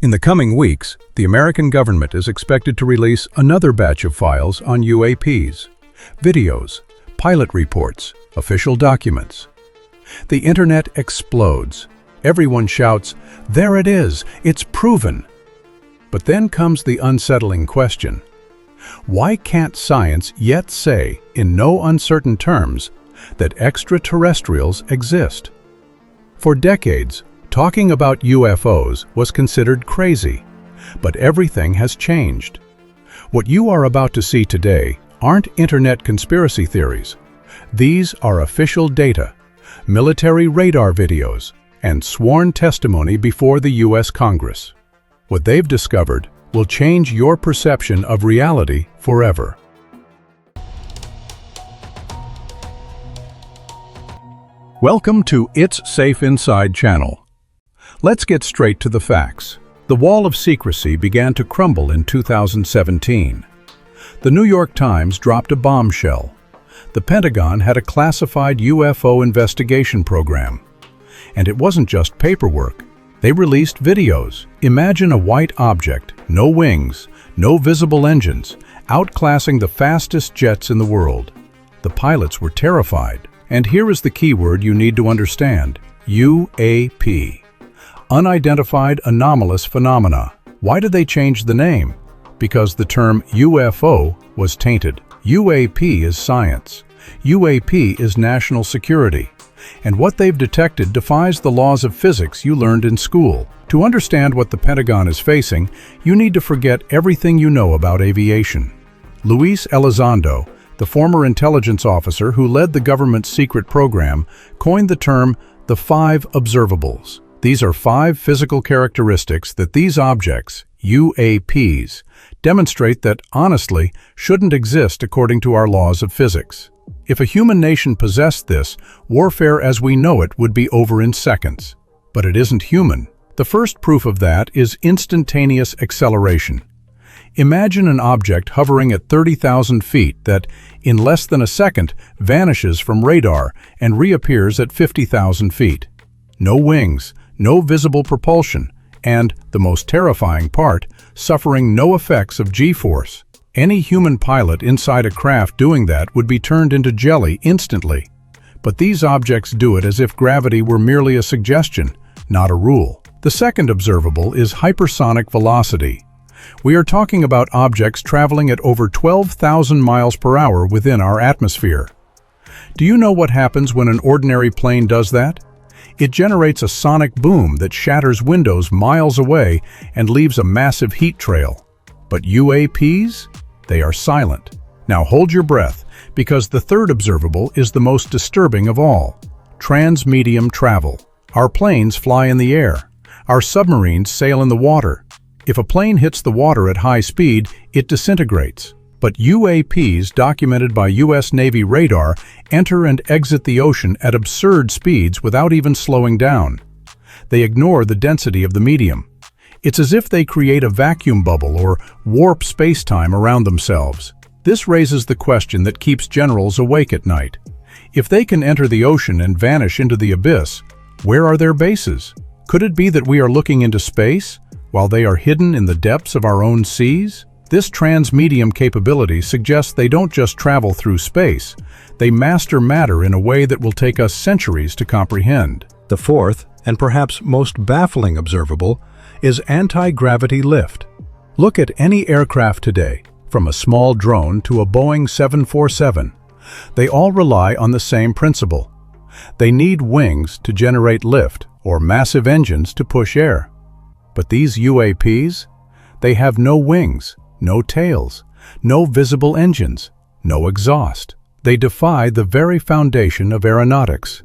In the coming weeks, the American government is expected to release another batch of files on UAPs, videos, pilot reports, official documents. The internet explodes. Everyone shouts, "There it is! It's proven!" But then comes the unsettling question. Why can't science yet say, in no uncertain terms, that extraterrestrials exist? For decades, talking about UFOs was considered crazy, but everything has changed. What you are about to see today aren't internet conspiracy theories. These are official data, military radar videos, and sworn testimony before the U.S. Congress. What they've discovered will change your perception of reality forever. Welcome to It's Safe Inside channel. Let's get straight to the facts. The wall of secrecy began to crumble in 2017. The New York Times dropped a bombshell. The Pentagon had a classified UFO investigation program. And it wasn't just paperwork. They released videos. Imagine a white object, no wings, no visible engines, outclassing the fastest jets in the world. The pilots were terrified. And here is the keyword you need to understand: UAP. Unidentified Anomalous Phenomena. Why did they change the name? Because the term UFO was tainted. UAP is science. UAP is national security. And what they've detected defies the laws of physics you learned in school. To understand what the Pentagon is facing, you need to forget everything you know about aviation. Luis Elizondo, the former intelligence officer who led the government's secret program, coined the term the 5 Observables. These are 5 physical characteristics that these objects, UAPs, demonstrate that, honestly, shouldn't exist according to our laws of physics. If a human nation possessed this, warfare as we know it would be over in seconds. But it isn't human. The first proof of that is instantaneous acceleration. Imagine an object hovering at 30,000 feet that, in less than a second, vanishes from radar and reappears at 50,000 feet. No wings, no visible propulsion, and, the most terrifying part, suffering no effects of G-force. Any human pilot inside a craft doing that would be turned into jelly instantly. But these objects do it as if gravity were merely a suggestion, not a rule. The second observable is hypersonic velocity. We are talking about objects traveling at over 12,000 miles per hour within our atmosphere. Do you know what happens when an ordinary plane does that? It generates a sonic boom that shatters windows miles away and leaves a massive heat trail. But UAPs? They are silent. Now hold your breath, because the third observable is the most disturbing of all. Transmedium travel. Our planes fly in the air. Our submarines sail in the water. If a plane hits the water at high speed, it disintegrates. But UAPs, documented by U.S. Navy radar, enter and exit the ocean at absurd speeds without even slowing down. They ignore the density of the medium. It's as if they create a vacuum bubble or warp space-time around themselves. This raises the question that keeps generals awake at night. If they can enter the ocean and vanish into the abyss, where are their bases? Could it be that we are looking into space, while they are hidden in the depths of our own seas? This transmedium capability suggests they don't just travel through space, they master matter in a way that will take us centuries to comprehend. The fourth, and perhaps most baffling observable, is anti-gravity lift. Look at any aircraft today, from a small drone to a Boeing 747. They all rely on the same principle. They need wings to generate lift or massive engines to push air. But these UAPs? They have no wings, no tails, no visible engines, no exhaust. They defy the very foundation of aeronautics.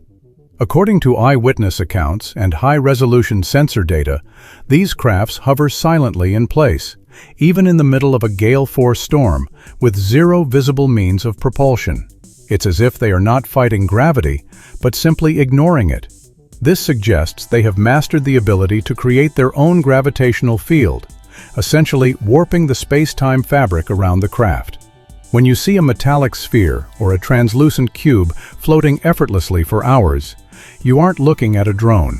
According to eyewitness accounts and high-resolution sensor data, these crafts hover silently in place, even in the middle of a gale-force storm, with zero visible means of propulsion. It's as if they are not fighting gravity, but simply ignoring it. This suggests they have mastered the ability to create their own gravitational field, essentially warping the space-time fabric around the craft. When you see a metallic sphere or a translucent cube floating effortlessly for hours, you aren't looking at a drone.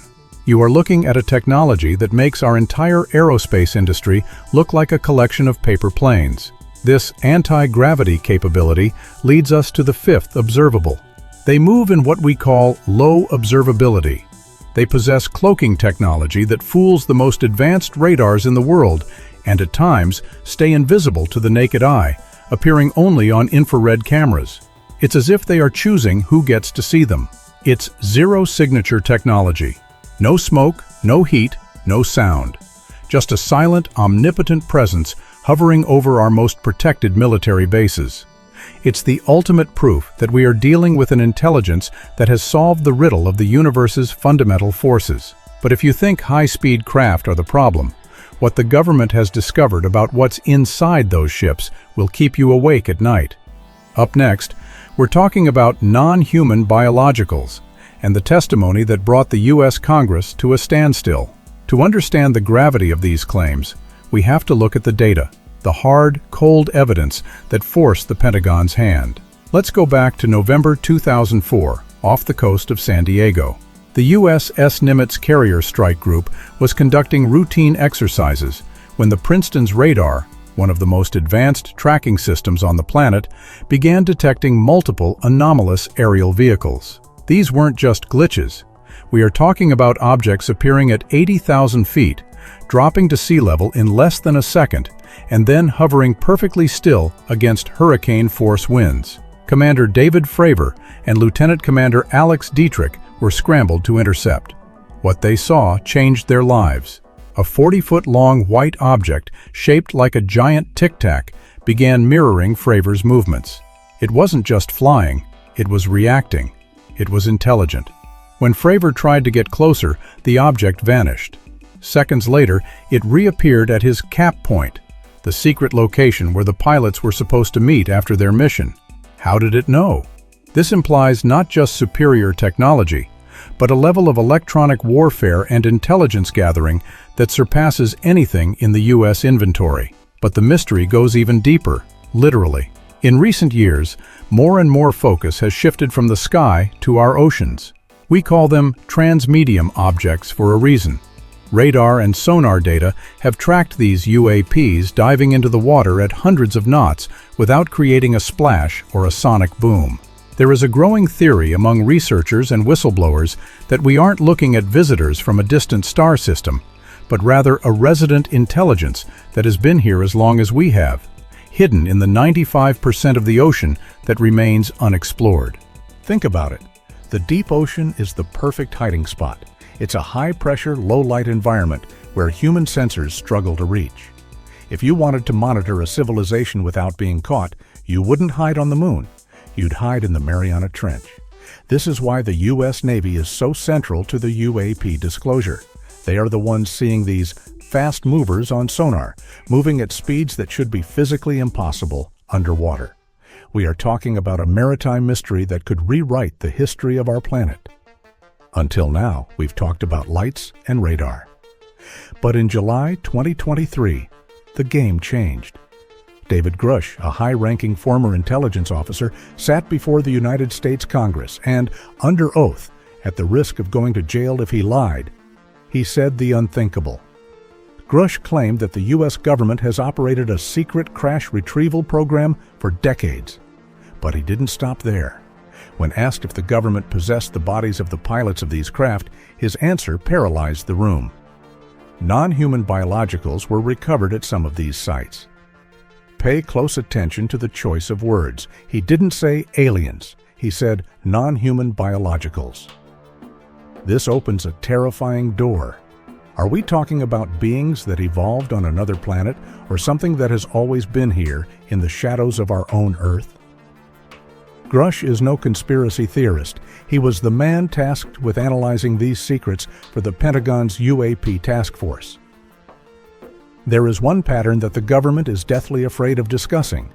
You are looking at a technology that makes our entire aerospace industry look like a collection of paper planes. This anti-gravity capability leads us to the fifth observable. They move in what we call low observability. They possess cloaking technology that fools the most advanced radars in the world and at times stay invisible to the naked eye, appearing only on infrared cameras. It's as if they are choosing who gets to see them. It's zero-signature technology. No smoke, no heat, no sound. Just a silent, omnipotent presence hovering over our most protected military bases. It's the ultimate proof that we are dealing with an intelligence that has solved the riddle of the universe's fundamental forces. But if you think high-speed craft are the problem, what the government has discovered about what's inside those ships will keep you awake at night. Up next, we're talking about non-human biologicals and the testimony that brought the U.S. Congress to a standstill. To understand the gravity of these claims, we have to look at the data, the hard, cold evidence that forced the Pentagon's hand. Let's go back to November 2004, off the coast of San Diego. The USS Nimitz Carrier Strike Group was conducting routine exercises when the Princeton's radar, one of the most advanced tracking systems on the planet, began detecting multiple anomalous aerial vehicles. These weren't just glitches. We are talking about objects appearing at 80,000 feet, dropping to sea level in less than a second, and then hovering perfectly still against hurricane-force winds. Commander David Fravor and Lieutenant Commander Alex Dietrich were scrambled to intercept. What they saw changed their lives. A 40-foot-long white object, shaped like a giant tic-tac, began mirroring Fravor's movements. It wasn't just flying, it was reacting. It was intelligent. When Fravor tried to get closer, the object vanished. Seconds later, it reappeared at his cap point, the secret location where the pilots were supposed to meet after their mission. How did it know? This implies not just superior technology, but a level of electronic warfare and intelligence gathering that surpasses anything in the U.S. inventory. But the mystery goes even deeper, literally. In recent years, more and more focus has shifted from the sky to our oceans. We call them Transmedium objects for a reason. Radar and sonar data have tracked these UAPs diving into the water at hundreds of knots without creating a splash or a sonic boom. There is a growing theory among researchers and whistleblowers that we aren't looking at visitors from a distant star system, but rather a resident intelligence that has been here as long as we have, hidden in the 95% of the ocean that remains unexplored. Think about it. The deep ocean is the perfect hiding spot. It's a high-pressure, low-light environment where human sensors struggle to reach. If you wanted to monitor a civilization without being caught, you wouldn't hide on the moon. You'd hide in the Mariana Trench. This is why the U.S. Navy is so central to the UAP disclosure. They are the ones seeing these fast movers on sonar, moving at speeds that should be physically impossible underwater. We are talking about a maritime mystery that could rewrite the history of our planet. Until now, we've talked about lights and radar. But in July 2023, the game changed. David Grusch, a high-ranking former intelligence officer, sat before the United States Congress and, under oath, at the risk of going to jail if he lied, he said the unthinkable. Grusch claimed that the U.S. government has operated a secret crash retrieval program for decades. But he didn't stop there. When asked if the government possessed the bodies of the pilots of these craft, his answer paralyzed the room. Non-human biologicals were recovered at some of these sites. Pay close attention to the choice of words. He didn't say aliens. He said non-human biologicals. This opens a terrifying door. Are we talking about beings that evolved on another planet or something that has always been here in the shadows of our own Earth? Grusch is no conspiracy theorist. He was the man tasked with analyzing these secrets for the Pentagon's UAP task force. There is one pattern that the government is deathly afraid of discussing: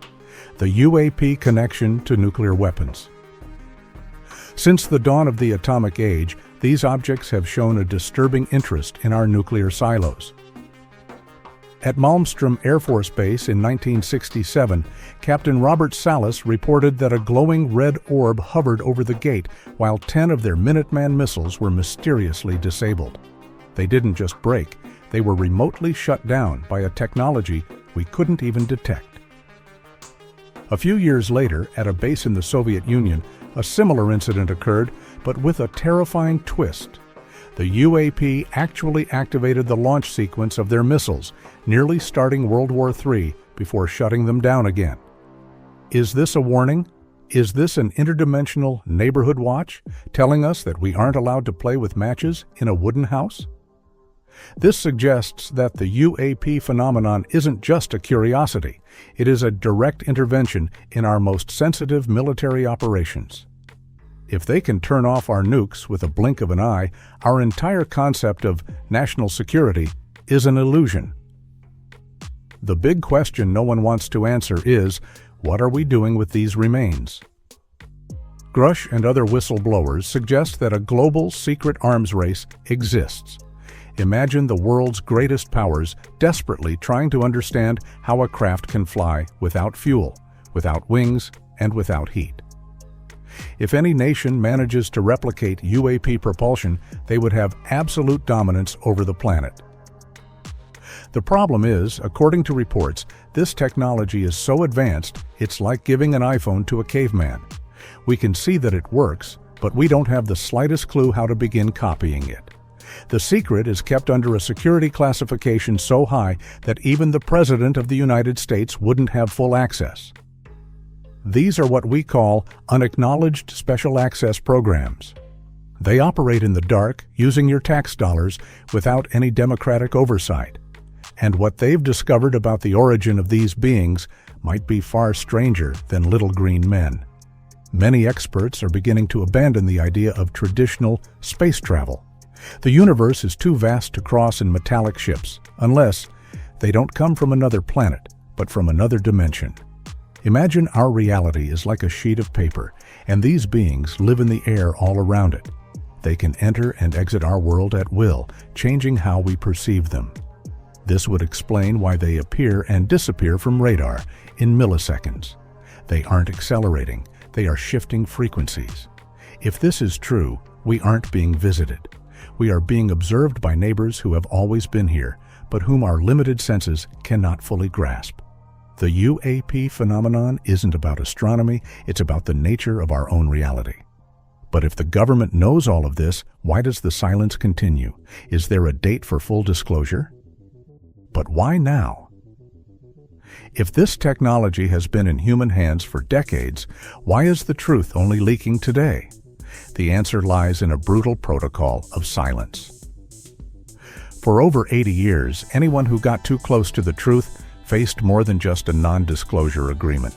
the UAP connection to nuclear weapons. Since the dawn of the atomic age, these objects have shown a disturbing interest in our nuclear silos. At Malmstrom Air Force Base in 1967, Captain Robert Salas reported that a glowing red orb hovered over the gate while 10 of their Minuteman missiles were mysteriously disabled. They didn't just break, they were remotely shut down by a technology we couldn't even detect. A few years later, at a base in the Soviet Union, a similar incident occurred, but with a terrifying twist. The UAP actually activated the launch sequence of their missiles, nearly starting World War III before shutting them down again. Is this a warning? Is this an interdimensional neighborhood watch, telling us that we aren't allowed to play with matches in a wooden house? This suggests that the UAP phenomenon isn't just a curiosity, it is a direct intervention in our most sensitive military operations. If they can turn off our nukes with a blink of an eye, our entire concept of national security is an illusion. The big question no one wants to answer is, what are we doing with these remains? Grusch and other whistleblowers suggest that a global secret arms race exists. Imagine the world's greatest powers desperately trying to understand how a craft can fly without fuel, without wings, and without heat. If any nation manages to replicate UAP propulsion, they would have absolute dominance over the planet. The problem is, according to reports, this technology is so advanced, it's like giving an iPhone to a caveman. We can see that it works, but we don't have the slightest clue how to begin copying it. The secret is kept under a security classification so high that even the President of the United States wouldn't have full access. These are what we call unacknowledged special access programs. They operate in the dark, using your tax dollars without any democratic oversight. And what they've discovered about the origin of these beings might be far stranger than little green men. Many experts are beginning to abandon the idea of traditional space travel. The universe is too vast to cross in metallic ships, unless they don't come from another planet, but from another dimension. Imagine our reality is like a sheet of paper, and these beings live in the air all around it. They can enter and exit our world at will, changing how we perceive them. This would explain why they appear and disappear from radar in milliseconds. They aren't accelerating, they are shifting frequencies. If this is true, we aren't being visited. We are being observed by neighbors who have always been here, but whom our limited senses cannot fully grasp. The UAP phenomenon isn't about astronomy, it's about the nature of our own reality. But if the government knows all of this, why does the silence continue? Is there a date for full disclosure? But why now? If this technology has been in human hands for decades, why is the truth only leaking today? The answer lies in a brutal protocol of silence. For over 80 years, anyone who got too close to the truth faced more than just a non-disclosure agreement.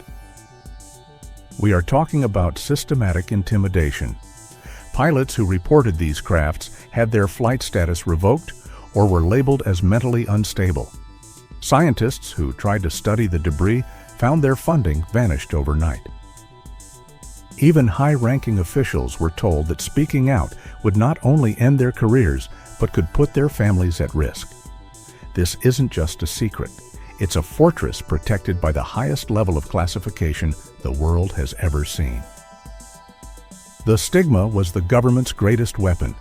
We are talking about systematic intimidation. Pilots who reported these crafts had their flight status revoked or were labeled as mentally unstable. Scientists who tried to study the debris found their funding vanished overnight. Even high-ranking officials were told that speaking out would not only end their careers, but could put their families at risk. This isn't just a secret. It's a fortress protected by the highest level of classification the world has ever seen. The stigma was the government's greatest weapon.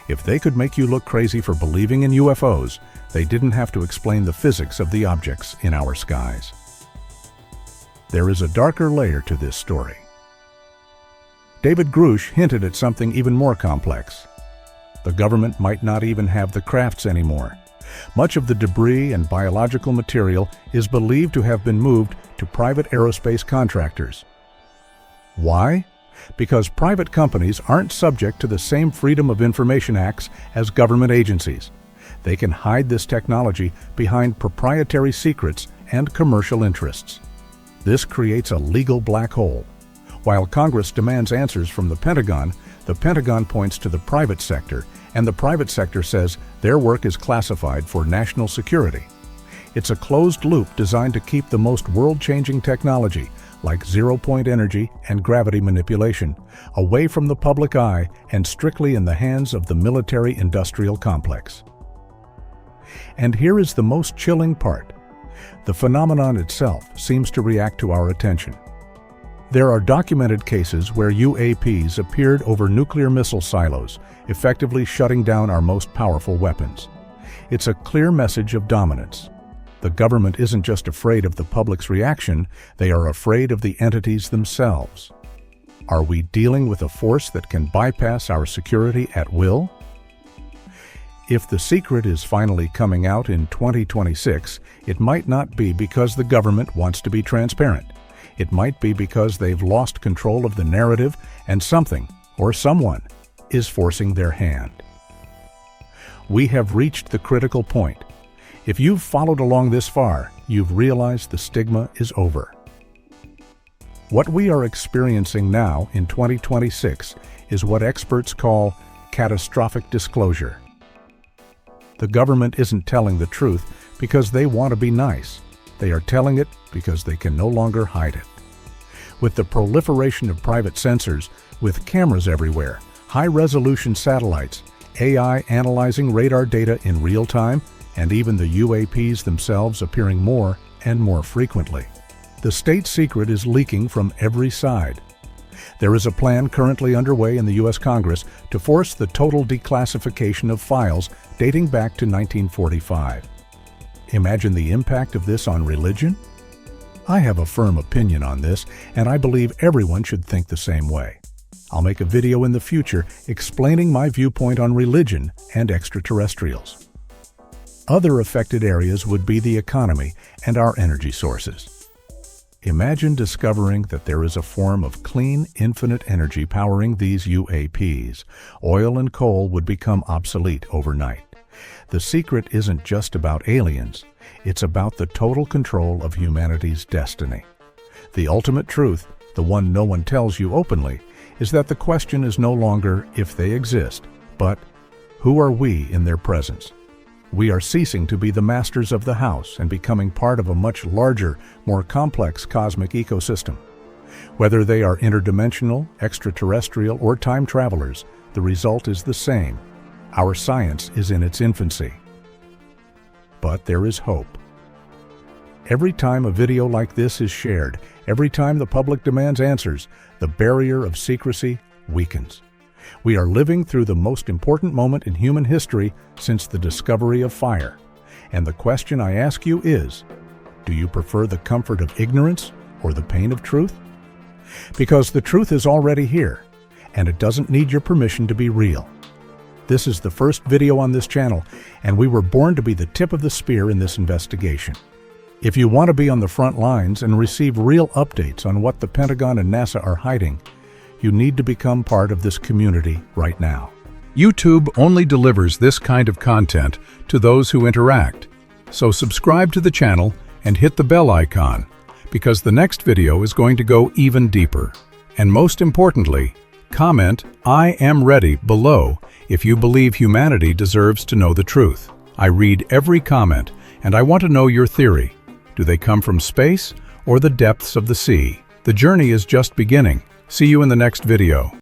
If they could make you look crazy for believing in UFOs, they didn't have to explain the physics of the objects in our skies. There is a darker layer to this story. David Grusch hinted at something even more complex. The government might not even have the crafts anymore. Much of the debris and biological material is believed to have been moved to private aerospace contractors. Why? Because private companies aren't subject to the same Freedom of Information Acts as government agencies. They can hide this technology behind proprietary secrets and commercial interests. This creates a legal black hole. While Congress demands answers from the Pentagon points to the private sector, and the private sector says their work is classified for national security. It's a closed loop designed to keep the most world-changing technology, like zero-point energy and gravity manipulation, away from the public eye and strictly in the hands of the military-industrial complex. And here is the most chilling part. The phenomenon itself seems to react to our attention. There are documented cases where UAPs appeared over nuclear missile silos, effectively shutting down our most powerful weapons. It's a clear message of dominance. The government isn't just afraid of the public's reaction, they are afraid of the entities themselves. Are we dealing with a force that can bypass our security at will? If the secret is finally coming out in 2026, it might not be because the government wants to be transparent. It might be because they've lost control of the narrative and something, or someone, is forcing their hand. We have reached the critical point. If you've followed along this far, you've realized the stigma is over. What we are experiencing now in 2026 is what experts call catastrophic disclosure. The government isn't telling the truth because they want to be nice. They are telling it because they can no longer hide it. With the proliferation of private sensors, with cameras everywhere, high-resolution satellites, AI analyzing radar data in real time, and even the UAPs themselves appearing more and more frequently, the state secret is leaking from every side. There is a plan currently underway in the U.S. Congress to force the total declassification of files dating back to 1945. Imagine the impact of this on religion? I have a firm opinion on this, and I believe everyone should think the same way. I'll make a video in the future explaining my viewpoint on religion and extraterrestrials. Other affected areas would be the economy and our energy sources. Imagine discovering that there is a form of clean, infinite energy powering these UAPs. Oil and coal would become obsolete overnight. The secret isn't just about aliens, it's about the total control of humanity's destiny. The ultimate truth, the one no one tells you openly, is that the question is no longer if they exist, but who are we in their presence? We are ceasing to be the masters of the house and becoming part of a much larger, more complex cosmic ecosystem. Whether they are interdimensional, extraterrestrial, or time travelers, the result is the same. Our science is in its infancy. But there is hope. Every time a video like this is shared, every time the public demands answers, the barrier of secrecy weakens. We are living through the most important moment in human history since the discovery of fire. And the question I ask you is, do you prefer the comfort of ignorance or the pain of truth? Because the truth is already here, and it doesn't need your permission to be real. This is the first video on this channel, and we were born to be the tip of the spear in this investigation. If you want to be on the front lines and receive real updates on what the Pentagon and NASA are hiding, you need to become part of this community right now. YouTube only delivers this kind of content to those who interact. So subscribe to the channel and hit the bell icon, because the next video is going to go even deeper. And most importantly, comment "I am ready" below if you believe humanity deserves to know the truth. I read every comment, and I want to know your theory. Do they come from space or the depths of the sea? The journey is just beginning. See you in the next video.